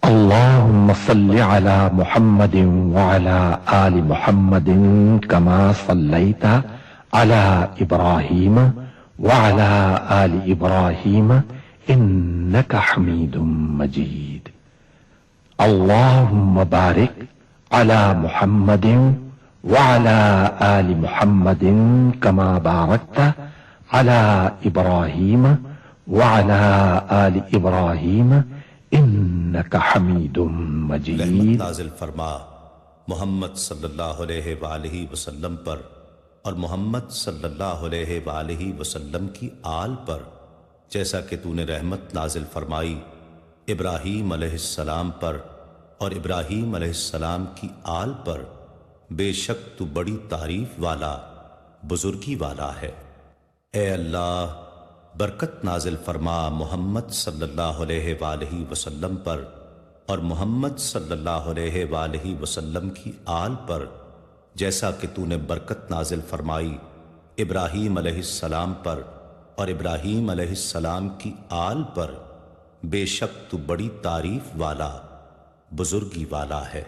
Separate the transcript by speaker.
Speaker 1: اللهم صل على محمد وعلى آل محمد كما صليت على إبراهيم وعلى آل إبراهيم إنك حميد مجيد. اللهم بارك على محمد وعلى آل محمد كما باركت على إبراهيم وعلى آل إبراهيم انک حمید مجید.
Speaker 2: رحمت نازل فرما محمد صلی اللہ علیہ وآلہ وسلم پر اور محمد صلی اللہ علیہ وآلہ وسلم کی آل پر، جیسا کہ تو نے رحمت نازل فرمائی ابراہیم علیہ السلام پر اور ابراہیم علیہ السلام کی آل پر، بے شک تو بڑی تعریف والا بزرگی والا ہے۔ اے اللہ، برکت نازل فرما محمد صلی اللہ علیہ وآلہ وسلم پر اور محمد صلی اللہ علیہ وآلہ وسلم کی آل پر، جیسا کہ تو نے برکت نازل فرمائی ابراہیم علیہ السلام پر اور ابراہیم علیہ السلام کی آل پر، بے شک تو بڑی تعریف والا بزرگی والا ہے۔